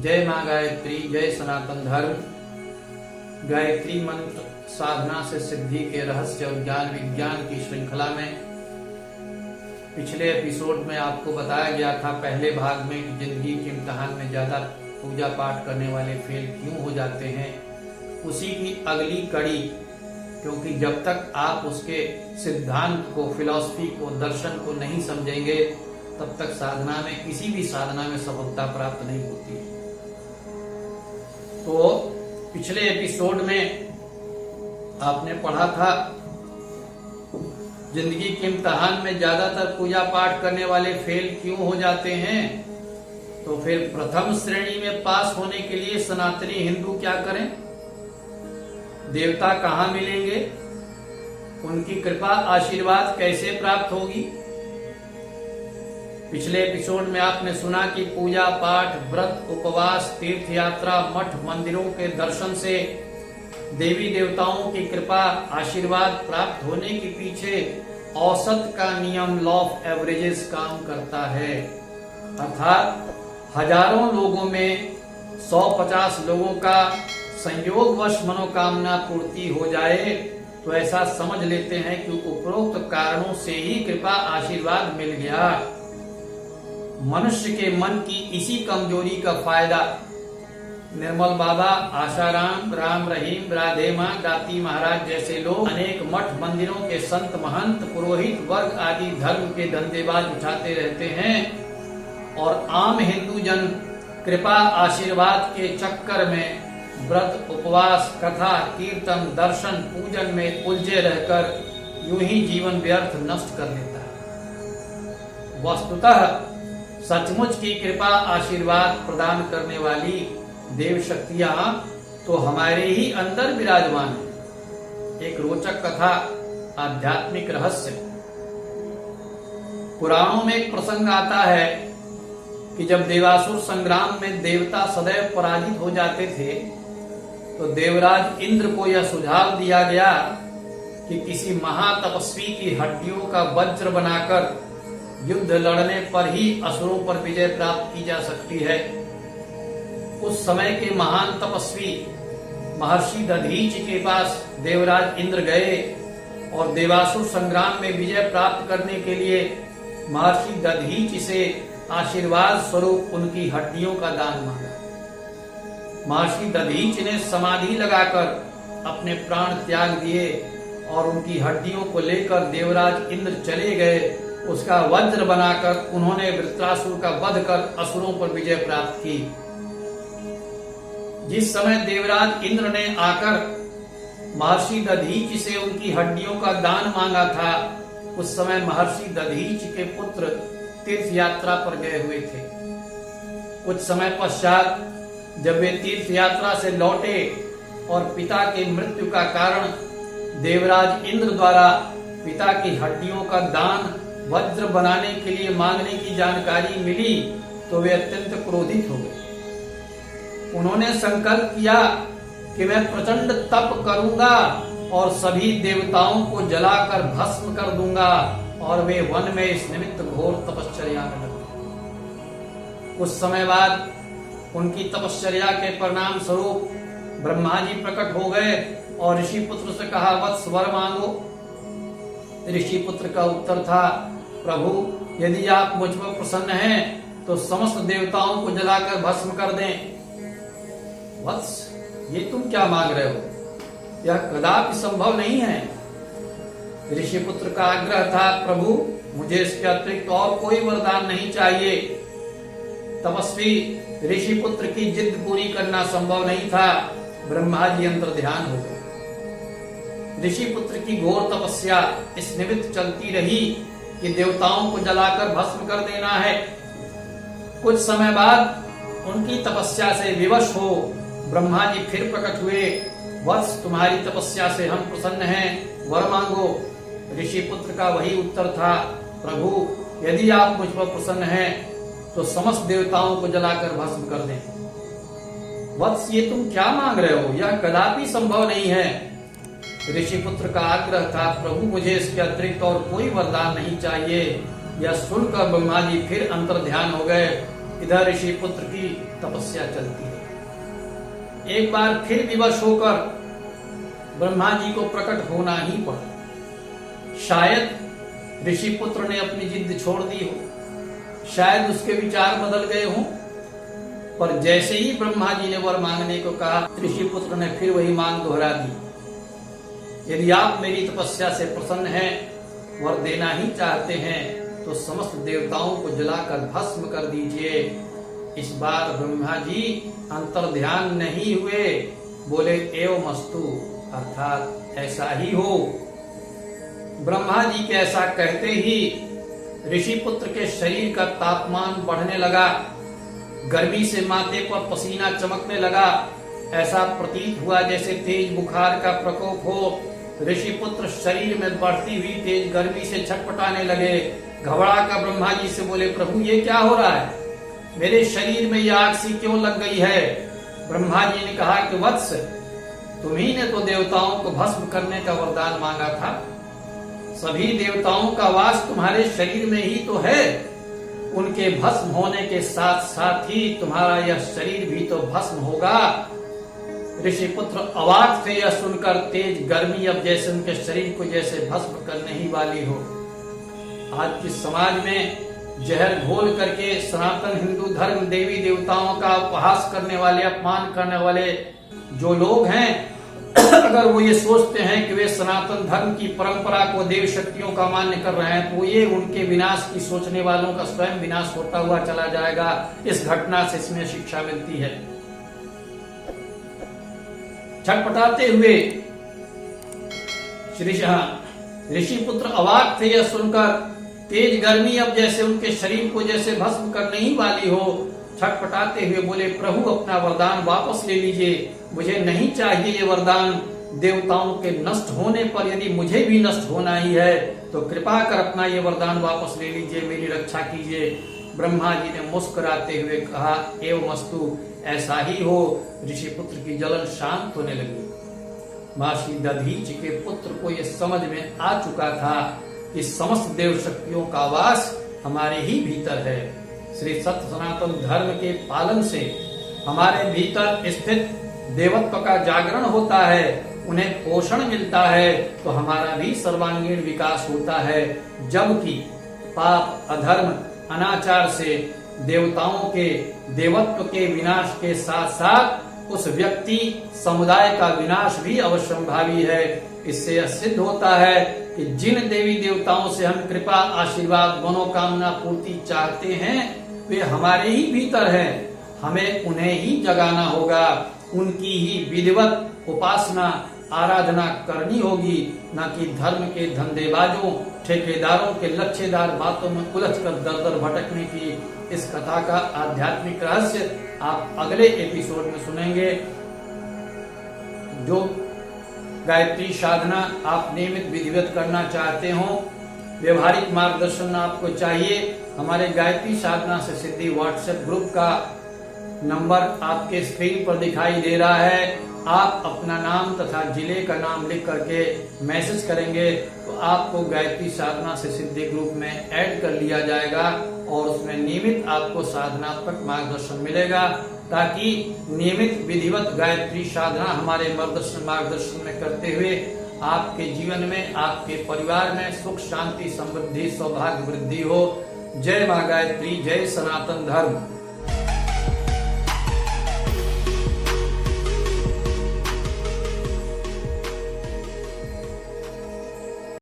जय माँ गायत्री, जय सनातन धर्म। गायत्री मंत्र साधना से सिद्धि के रहस्य और ज्ञान विज्ञान की श्रृंखला में पिछले एपिसोड में आपको बताया गया था पहले भाग में कि जिंदगी के इम्तिहान में ज्यादा पूजा पाठ करने वाले फेल क्यों हो जाते हैं। उसी की अगली कड़ी, क्योंकि जब तक आप उसके सिद्धांत को, फिलॉसफी को, दर्शन को नहीं समझेंगे तब तक साधना में, किसी भी साधना में सफलता प्राप्त नहीं होती है। तो पिछले एपिसोड में आपने पढ़ा था जिंदगी के इम्तिहान में ज्यादातर पूजा पाठ करने वाले फेल क्यों हो जाते हैं। तो फिर प्रथम श्रेणी में पास होने के लिए सनातनी हिंदू क्या करें, देवता कहां मिलेंगे, उनकी कृपा आशीर्वाद कैसे प्राप्त होगी। पिछले एपिसोड में आपने सुना कि पूजा पाठ, व्रत, उपवास, तीर्थ यात्रा, मठ मंदिरों के दर्शन से देवी देवताओं की कृपा आशीर्वाद प्राप्त होने के पीछे औसत का नियम, लॉ ऑफ एवरेजेस काम करता है। अर्थात हजारों लोगों में 150 लोगों का संयोगवश मनोकामना पूर्ति हो जाए तो ऐसा समझ लेते हैं कि उपरोक्त कारणों से ही कृपा आशीर्वाद मिल गया। मनुष्य के मन की इसी कमजोरी का फायदा निर्मल बाबा, आशाराम, राम रहीम, राधे माँ, दाती महाराज जैसे लोग, अनेक मठ मंदिरों के संत महंत, पुरोहित वर्ग आदि धर्म के धंधेबाज उठाते रहते हैं और आम हिंदू जन कृपा आशीर्वाद के चक्कर में व्रत, उपवास, कथा, कीर्तन, दर्शन, पूजन में उलझे रहकर यूं ही जीवन व्यर्थ नष्ट कर लेता है। वस्तुतः सचमुच की कृपा आशीर्वाद प्रदान करने वाली देव शक्तियां तो हमारे ही अंदर विराजमान है। एक रोचक कथा, आध्यात्मिक रहस्य। पुराणों में एक प्रसंग आता है कि जब देवासुर संग्राम में देवता सदैव पराजित हो जाते थे तो देवराज इंद्र को यह सुझाव दिया गया कि किसी महातपस्वी की हड्डियों का वज्र बनाकर युद्ध लड़ने पर ही असुरों पर विजय प्राप्त की जा सकती है। उस समय के महान तपस्वी महर्षि दधीच के पास देवराज इंद्र गए और देवासुर संग्राम में विजय प्राप्त करने के लिए महर्षि दधीच से आशीर्वाद स्वरूप उनकी हड्डियों का दान मांगा। महर्षि दधीच ने समाधि लगाकर अपने प्राण त्याग दिए और उनकी हड्डियों को लेकर देवराज इंद्र चले गए। उसका वज्र बनाकर उन्होंने वृत्रासुर का वध कर असुरों पर विजय प्राप्त की। जिस समय देवराज इंद्र ने आकर महर्षि दधीच से उनकी हड्डियों का दान मांगा था, उस समय महर्षि दधीच के पुत्र तीर्थ यात्रा पर गए हुए थे। कुछ समय पश्चात जब वे तीर्थ यात्रा से लौटे और पिता की मृत्यु का कारण देवराज इंद्र द्वारा पिता की हड्डियों का दान वज्र बनाने के लिए मांगने की जानकारी मिली तो वे अत्यंत क्रोधित हो गए। उन्होंने संकल्प किया कि मैं प्रचंड तप करूंगा और सभी देवताओं को जलाकर भस्म कर दूंगा, और वे वन में इस निमित्त घोर तपश्चर्या में लगे। कुछ समय बाद उनकी तपश्चर्या के परिणाम स्वरूप ब्रह्मा जी प्रकट हो गए और ऋषि पुत्र से कहा, वत्स वर मांगो। ऋषि पुत्र का उत्तर था, प्रभु यदि आप मुझ पर प्रसन्न हैं तो समस्त देवताओं को जलाकर भस्म कर दें। वत्स, ये तुम क्या मांग रहे हो, यह कदापि संभव नहीं है। ऋषि पुत्र का आग्रह था, प्रभु मुझे इसके अतिरिक्त और कोई वरदान नहीं चाहिए। तपस्वी ऋषि पुत्र की जिद पूरी करना संभव नहीं था। ब्रह्मा जी अंतर्ध्यान हो गए। ऋषि पुत्र की घोर तपस्या इस निमित्त चलती रही कि देवताओं को जलाकर भस्म कर देना है। कुछ समय बाद उनकी तपस्या से विवश हो ब्रह्मा जी फिर प्रकट हुए। वत्स, तुम्हारी तपस्या से हम प्रसन्न हैं, वर मांगो। ऋषि पुत्र का वही उत्तर था, प्रभु यदि आप मुझ पर प्रसन्न हैं तो समस्त देवताओं को जलाकर भस्म कर दें। वत्स, ये तुम क्या मांग रहे हो, यह कदापि संभव नहीं है। ऋषि पुत्र का आग्रह था, प्रभु मुझे इसके अतिरिक्त और कोई वरदान नहीं चाहिए। यह सुनकर ब्रह्मा जी फिर अंतर्ध्यान हो गए इधर ऋषि पुत्र की तपस्या चलती है। एक बार फिर विवश होकर ब्रह्मा जी को प्रकट होना ही पड़ा। शायद ऋषि पुत्र ने अपनी जिद छोड़ दी हो, शायद उसके विचार बदल गए हों, पर जैसे ही ब्रह्मा जी ने वर मांगने को कहा, ऋषि पुत्र ने फिर वही मांग दोहरा दी। यदि आप मेरी तपस्या से प्रसन्न हैं, वर देना ही चाहते हैं, तो समस्त देवताओं को जलाकर भस्म कर दीजिए। इस बार ब्रह्मा जी अंतर्ध्यान नहीं हुए, बोले एवमस्तु, अर्थात ऐसा ही हो। ब्रह्मा जी के ऐसा कहते ही ऋषि पुत्र के शरीर का तापमान बढ़ने लगा, गर्मी से माथे पर पसीना चमकने लगा। ऐसा प्रतीत हुआ जैसे तेज बुखार का प्रकोप हो। ऋषि पुत्र शरीर में बढ़ती हुई तेज गर्मी से छटपटाने लगे। घबरा कर ब्रह्मा जी से बोले, प्रभु ये क्या हो रहा है, मेरे शरीर में यह आग सी क्यों लग गई है? ब्रह्मा जी ने कहा कि वत्स, तुम्ही ने तो देवताओं को भस्म करने का वरदान मांगा था। सभी देवताओं का वास तुम्हारे शरीर में ही तो है। उनके भस्म होने के साथ साथ ही तुम्हारा यह शरीर भी तो भस्म होगा। ऋषि पुत्र अवाक थे यह सुनकर। तेज गर्मी अब जैसे उनके शरीर को जैसे भस्म करने ही वाली हो। आज के समाज में जहर घोल करके सनातन हिंदू धर्म, देवी देवताओं का उपहास करने वाले, अपमान करने वाले जो लोग हैं, अगर वो ये सोचते हैं कि वे सनातन धर्म की परंपरा को, देव शक्तियों का मान्य कर रहे हैं, तो ये उनके विनाश की सोचने वालों का स्वयं विनाश होता हुआ चला जाएगा। इस घटना से इसमें शिक्षा मिलती है। छटपटाते हुए ऋषि पुत्र अवाक थे यह सुनकर। तेज गर्मी अब जैसे उनके शरीर को जैसे भस्म करने ही वाली हो। छटपटाते हुए बोले, प्रभु अपना वरदान वापस ले लीजिए, मुझे नहीं चाहिए ये वरदान। देवताओं के नष्ट होने पर यदि मुझे भी नष्ट होना ही है, तो कृपा कर अपना ये वरदान वापस ले लीजिए, मेरी रक्षा कीजिए। ब्रह्मा जी ने मुस्कुराते हुए कहा, एवमस्तु, ऐसा ही हो। ऋषि पुत्र की जलन शांत होने लगी। महर्षि दधीच के पुत्र को यह समझ में आ चुका था कि समस्त देव शक्तियों का वास हमारे ही भीतर है। श्री सत्य सनातन धर्म के पालन से हमारे भीतर स्थित देवत्व का जागरण होता है, उन्हें पोषण मिलता है, तो हमारा भी सर्वांगीण विकास होता है। जबकि पाप, अधर्म, अनाचार से देवताओं के देवत्व के विनाश के साथ साथ उस व्यक्ति समुदाय का विनाश भी अवश्यंभावी है। इससे यह सिद्ध होता है कि जिन देवी देवताओं से हम कृपा, आशीर्वाद, मनोकामना पूर्ति चाहते हैं, वे हमारे ही भीतर हैं। हमें उन्हें ही जगाना होगा, उनकी ही विधिवत उपासना, आराधना करनी होगी, न कि धर्म के धंधेबाजों, ठेकेदारों के लच्छेदार बातों में उलझकर दर दर भटकने की। इस कथा का आध्यात्मिक रहस्य आप अगले एपिसोड में सुनेंगे। जो गायत्री साधना आप नियमित विधिवत करना चाहते हो, व्यवहारिक मार्गदर्शन आपको चाहिए, हमारे गायत्री साधना से सिद्धि व्हाट्सएप ग्रुप का नंबर आपके स्क्रीन पर दिखाई दे रहा है। आप अपना नाम तथा जिले का नाम लिख करके मैसेज करेंगे तो आपको गायत्री साधना से सिद्धि ग्रुप में ऐड कर लिया जाएगा और उसमें नियमित आपको साधनात्मक मार्गदर्शन मिलेगा, ताकि नियमित विधिवत गायत्री साधना हमारे मार्गदर्शन में करते हुए आपके जीवन में, आपके परिवार में सुख, शांति, समृद्धि, सौभाग्य, वृद्धि हो। जय मां गायत्री, जय सनातन धर्म।